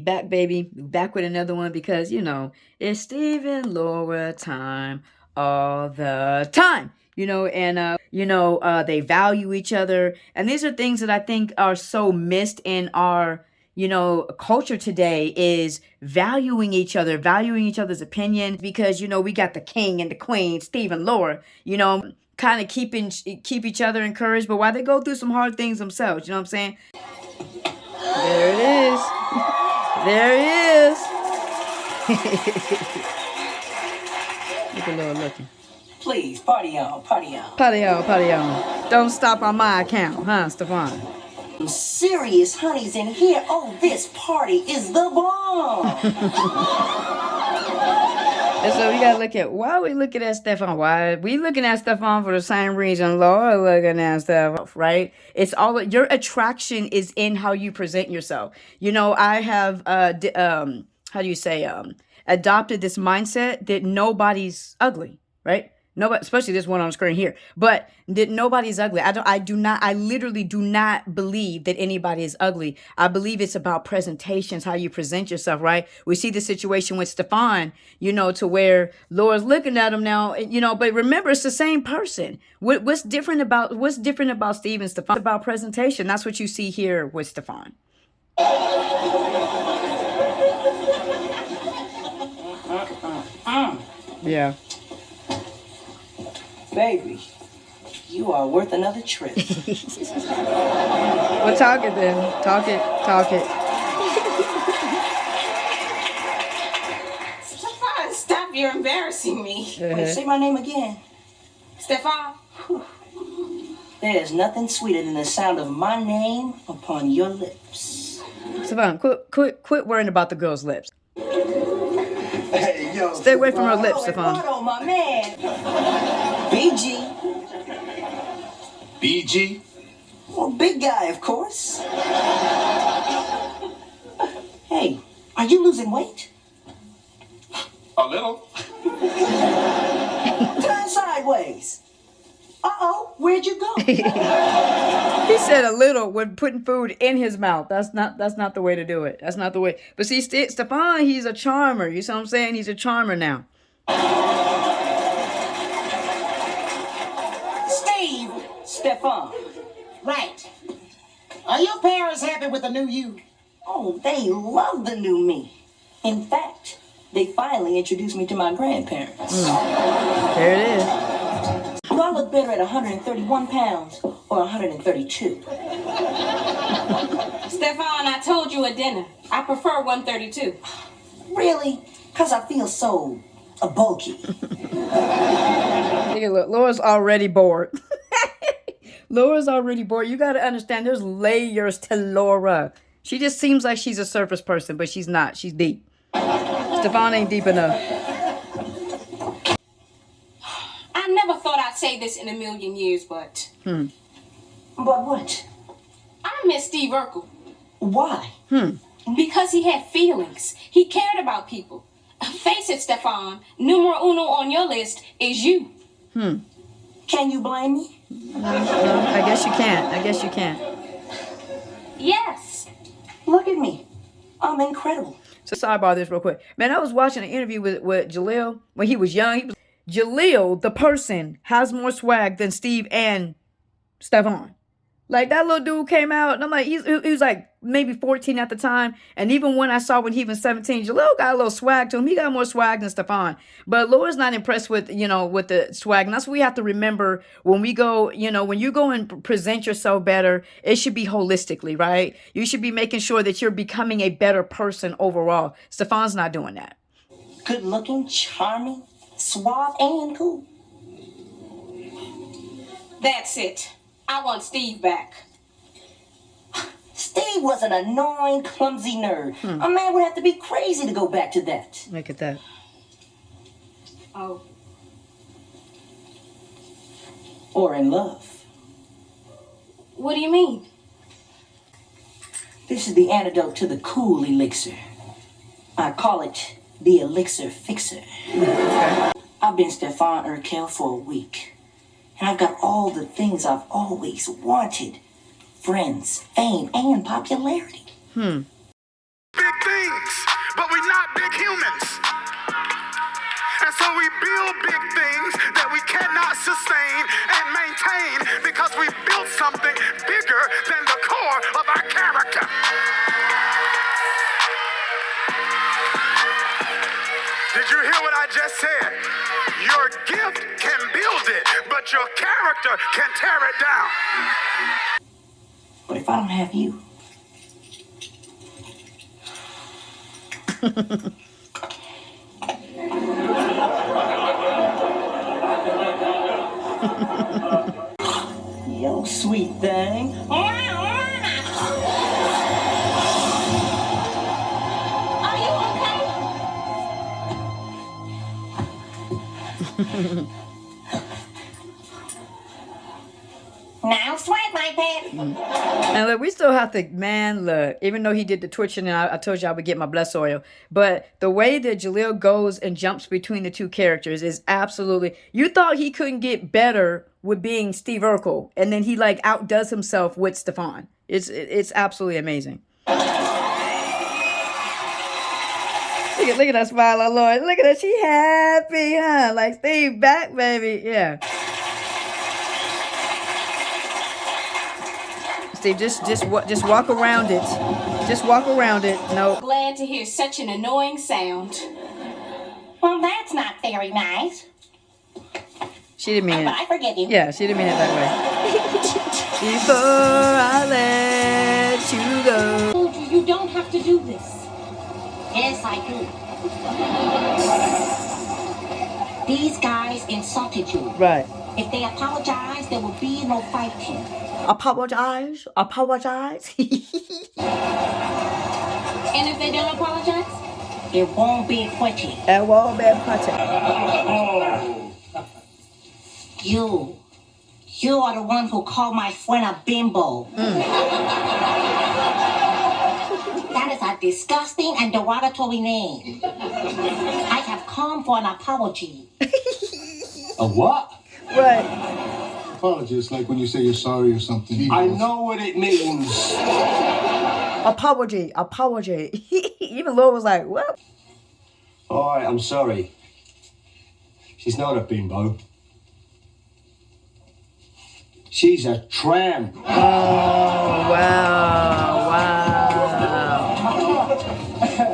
back, baby. Back with another one because, it's Steve and Laura time all the time. They value each other. And these are things that I think are so missed in our, culture today is valuing each other, valuing each other's opinion because, we got the king and the queen, Steve and Laura, kind of keep each other encouraged, but while they go through some hard things themselves, you know what I'm saying? There it is. There he is. Look at Lord looking. Please, party on, party on. Party on, party on. Don't stop on my account, huh, Stefan? Some serious honeys in here. Oh, this party is the bomb. And so we gotta look at why we looking at Stefan. Why we looking at Stefan for the same reason Laura looking at Stefan, right? It's all your attraction is in how you present yourself. I have adopted this mindset that nobody's ugly, right? Nobody, especially this one on the screen here, but that nobody's ugly. I literally do not believe that anybody is ugly. I believe it's about presentations, how you present yourself, right? We see the situation with Stefan, to where Laura's looking at him now, but remember, it's the same person. What's different about Steve and Stefan? It's about presentation. That's what you see here with Stefan. Yeah. Baby, you are worth another trip. Well, talk it then. Talk it. Stefan, stop. You're embarrassing me. Wait, say my name again. Stefan. There's nothing sweeter than the sound of my name upon your lips. Stefan, quit worrying about the girl's lips. Hey, yo. Stay away from her lips, Stefan. Oh, my man. BG. BG? Well, big guy, of course. Hey, are you losing weight? A little. Turn sideways. Uh-oh, where'd you go? He said a little when putting food in his mouth. That's not the way to do it. That's not the way. But see, Stefan, he's a charmer. You see what I'm saying? He's a charmer now. Stefan. Right. Are your parents happy with the new you? Oh, they love the new me. In fact, they finally introduced me to my grandparents. There it is. Do I look better at 131 pounds or 132? Stefan, I told you at dinner. I prefer 132. Really? Because I feel so bulky. Look, Laura's already bored. Laura's already bored. You got to understand there's layers to Laura. She just seems like she's a surface person, but she's not. She's deep. Stefan ain't deep enough. I never thought I'd say this in a million years, but... But what? I miss Steve Urkel. Why? Because he had feelings. He cared about people. Face it, Stefan. Numero uno on your list is you. Can you blame me? I guess you can't. Yes. Look at me. I'm incredible. So sidebar this real quick. Man, I was watching an interview with Jaleel when he was young. Jaleel, the person, has more swag than Steve and Stefan. Like, that little dude came out, and I'm like, he was like maybe 14 at the time. And even when I saw when he was 17, Jaleel got a little swag to him. He got more swag than Stefan. But Laura's not impressed with, with the swag. And that's what we have to remember when we go, when you go and present yourself better, it should be holistically, right? You should be making sure that you're becoming a better person overall. Stefan's not doing that. Good looking, charming, suave, and cool. That's it. I want Steve back. Steve was an annoying, clumsy nerd. A man would have to be crazy to go back to that. Look at that. Oh. Or in love. What do you mean? This is the antidote to the cool elixir. I call it the elixir fixer. Okay. I've been Stefan Urkel for a week. And I've got all the things I've always wanted. Friends, fame, and popularity. Hmm. things, but we're not big humans. And so we build big things that we cannot sustain and maintain because we built something bigger than the core of our character. Did you hear what I just said? Your gift can build it, but your character can tear it down. But if I don't have you, yo, sweet thing. Are you okay? Now sweat, my pet. And look, we still have to, man, look, even though he did the twitching and I told you I would get my blood oil, but the way that Jaleel goes and jumps between the two characters is absolutely, you thought he couldn't get better with being Steve Urkel, and then he like outdoes himself with Stefan. It's absolutely amazing. Look at that smile, our Lord. Look at her, she happy, huh? Like Steve back, baby, yeah. Steve, just walk around it. Just walk around it. No. Glad to hear such an annoying sound. Well, that's not very nice. She didn't mean But it. I forgive you. Yeah, she didn't mean it that way. Before I let you go. Told you you don't have to do this. Yes, I do. These guys insulted you. Right. If they apologize, there will be no fighting. Apologize. Apologize. And if they don't apologize? It won't be quitting. It won't be a party. You are the one who called my friend a bimbo. That is a disgusting and derogatory name. I have come for an apology. A what? Right. Apology is like when you say you're sorry or something. I know what it means. Apology. Even Laura was like, what? All right, I'm sorry. She's not a bimbo. She's a tramp. Oh, wow.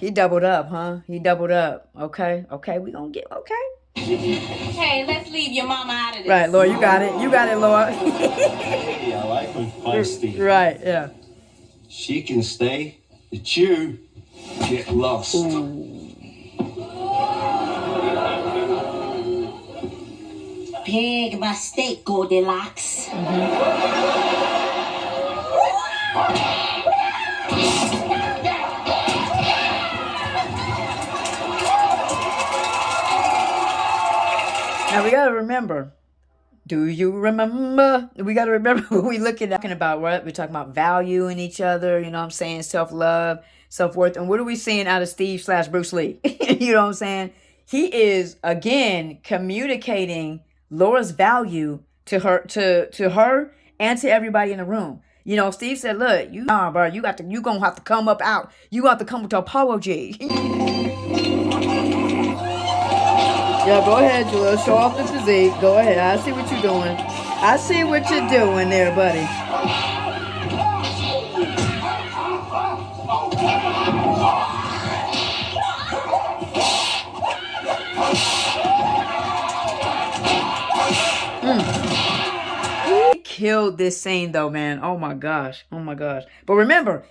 He doubled up, huh? He doubled up. Okay, we gonna get, okay. Hey, let's leave your mama out of this. Right, Laura, you got it, Laura. Hey, I like when feisty. Right, yeah. She can stay, but you get lost. Big mistake, Goldilocks. Now we gotta remember. Do you remember? We gotta remember what we talking about, right? We're talking about value in each other, you know what I'm saying? Self-love, self-worth. And what are we seeing out of Steve/Bruce Lee? You know what I'm saying? He is again communicating Laura's value to her and to everybody in the room. You know, Steve said, look, bro, you gonna have to come up out. You have to come with an apology. Yeah, go ahead, Julia. Show off the physique. Go ahead. I see what you're doing. I see what you're doing there, buddy. He killed this scene, though, man. Oh, my gosh. But remember,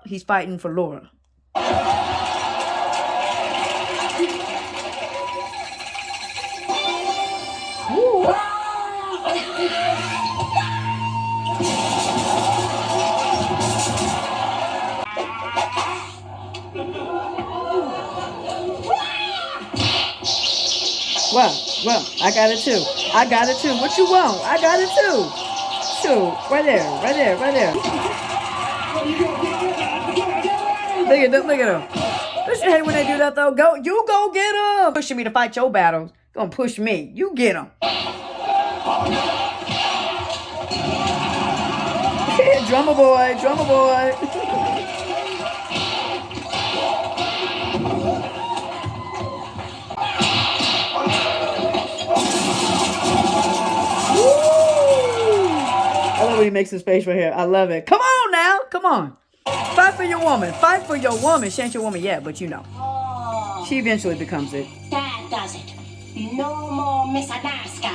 he's fighting for Laura. Well, I got it too. What you want? I got it too. Shoot, right there. Look at them. Don't you hate when they do that though? You go get them. Pushing me to fight your battles. Gonna push me. You get them. Drummer boy. really makes his face right here. I love it. Come on now. Come on. Fight for your woman. Fight for your woman. She ain't your woman yet, but you know. Oh, She eventually becomes it. that does it. No more Mr. Nice Guy.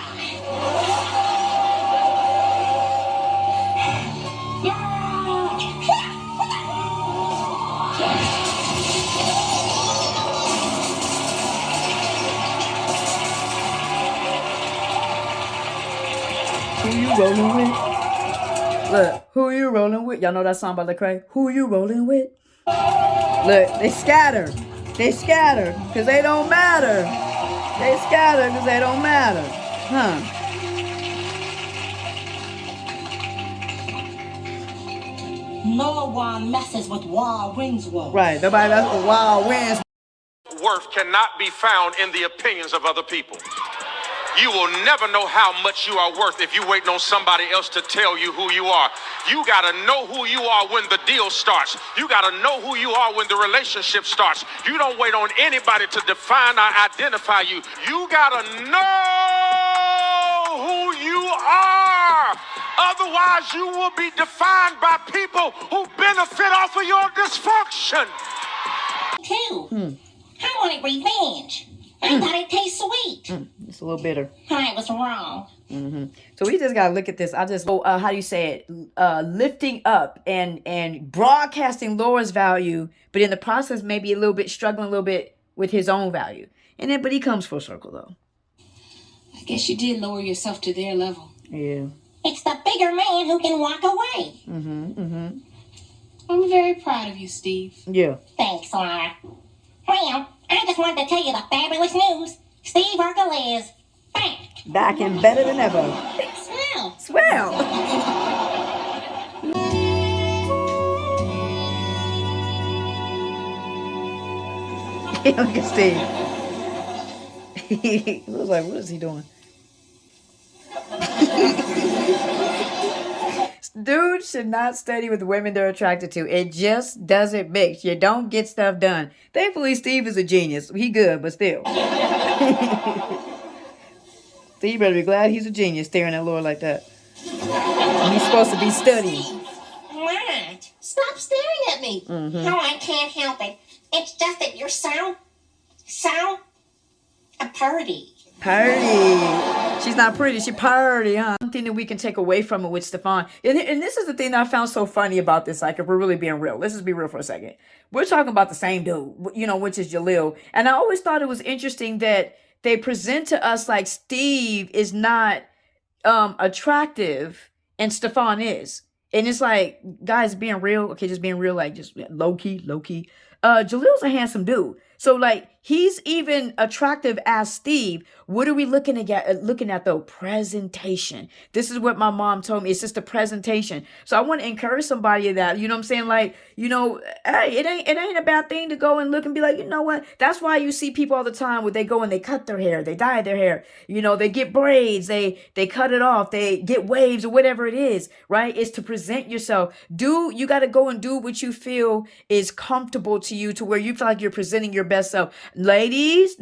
Who you rolling with? Look, who you rolling with? Y'all know that song by Lecrae? Who you rolling with? Look, they scatter. They scatter because they don't matter. They scatter because they don't matter. Huh. No one messes with Wild Wings Wolf. Right. Nobody that's what wild wins. Worth cannot be found in the opinions of other people. You will never know how much you are worth if you waiting on somebody else to tell you who you are. You gotta know who you are when the deal starts. You gotta know who you are when the relationship starts. You don't wait on anybody to define or identify you. You gotta know who you are. Otherwise, you will be defined by people who benefit off of your dysfunction. Too. I wanted revenge. I thought it tastes sweet. It's a little bitter. I was wrong. So we just gotta look at this. I just how do you say it? Lifting up and broadcasting Laura's value, but in the process maybe a little bit struggling a little bit with his own value. And then but he comes full circle though. I guess you did lower yourself to their level. Yeah. It's the bigger man who can walk away. I'm very proud of you, Steve. Yeah. Thanks, Laura. Well, I just wanted to tell you the fabulous news. Steve Urkel is back. Back and better than ever. Swell. Swell. Look at Steve. He looks like, what is he doing? Dude should not study with women they're attracted to. It just doesn't mix. You don't get stuff done. Thankfully, Steve is a genius. He good, but still. Steve better be glad he's a genius staring at Laura like that. He's supposed to be studying. What? Stop staring at me. No, I can't help it. It's just that you're so pretty. Party. She's not pretty. She party, huh? Something that we can take away from it with Stefan. And this is the thing that I found so funny about this. Like, if we're really being real. Let's just be real for a second. We're talking about the same dude, you know, which is Jaleel. And I always thought it was interesting that they present to us like Steve is not attractive and Stefan is. And it's like, guys, being real. Okay, just being real, like just low key. Jaleel's a handsome dude. So like he's even attractive as Steve. What are we looking at though? Presentation. This is what my mom told me. It's just a presentation. So I want to encourage somebody that, you know what I'm saying? Like, you know, hey, it ain't a bad thing to go and look and be like, you know what? That's why you see people all the time where they go and they cut their hair, they dye their hair, you know, they get braids, they cut it off, they get waves or whatever it is, right? It's to present yourself. You got to go and do what you feel is comfortable to you, to where you feel like you're presenting your best self. Ladies,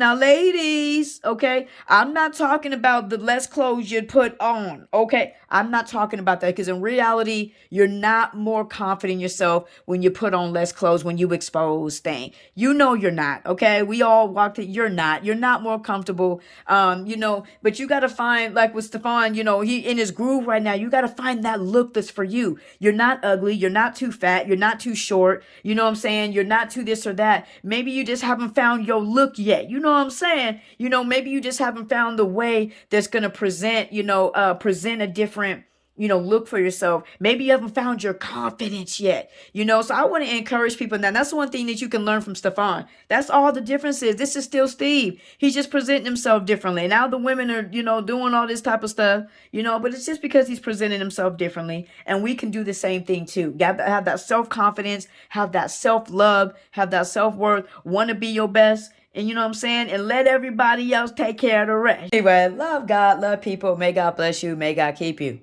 okay? I'm not talking about the less clothes you'd put on, okay? I'm not talking about that, because in reality, you're not more confident in yourself when you put on less clothes, when you expose things. You know you're not, okay? We all walked it. You're not more comfortable, you know, but you got to find, like with Stefan, you know, he in his groove right now. You got to find that look that's for you. You're not ugly. You're not too fat. You're not too short. You know what I'm saying? You're not too this or that. Maybe you just haven't found your look yet. You know what I'm saying? You know, maybe you just haven't found the way that's going to present, you know, present a different, you know, look for yourself. Maybe you haven't found your confidence yet, you know? So I want to encourage people. Now, that's one thing that you can learn from Stefan. That's all the difference is. This is still Steve. He's just presenting himself differently. Now the women are, you know, doing all this type of stuff, you know, but it's just because he's presenting himself differently. And we can do the same thing too. You have to have that self-confidence, have that self-love, have that self-worth, want to be your best. And you know what I'm saying? And let everybody else take care of the rest. Anyway, love God, love people. May God bless you. May God keep you.